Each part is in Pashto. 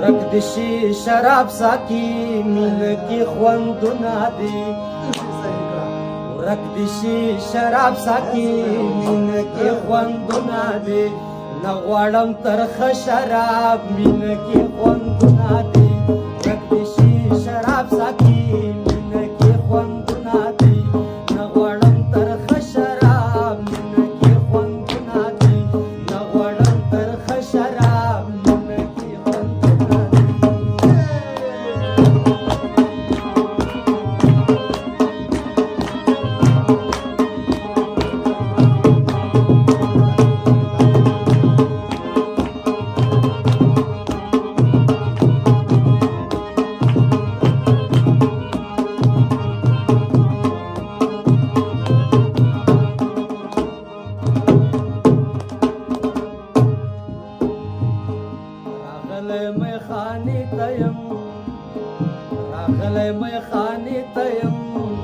ورک دشي شراب ساکی مین کی خوندونه دي ورک دشي شراب ساکی مین کی خوندونه دي نغواړم ترخه شراب مین کی خوندونه دي ورک دشي شراب ساکی مین کی خوندونه دي نغواړم ترخه شراب مین کی خوندونه دي نغواړم ترخه شراب راغلی میخانې ته یم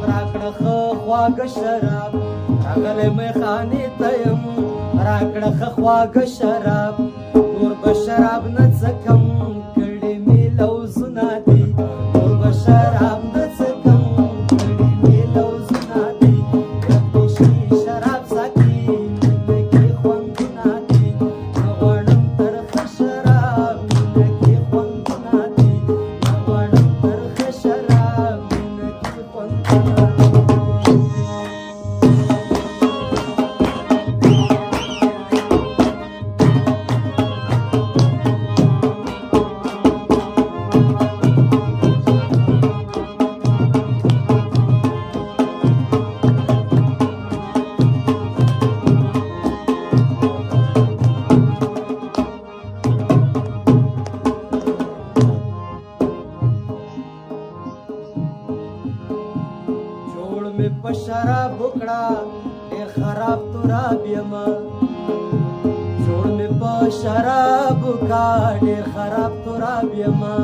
راکړه ښه خواږه شراب راغلی میخانې ته یم راکړه ښه خواږه شراب نور به شراب نه څکم کړي مې لوظونه دي نور به شراب نه څکم کړي مې لوظونه دي ورک دشي شراب ساکي مینه کې خوندونه دي نغواړم ترخه شراب مینه کې خوندونه دي نغواړم ترخه شراب مینه کې خوندونه دي په شراب وکړه ډېر خراب تراب یمه جوړ مې په شراب وکړه ډېر خراب تراب یمه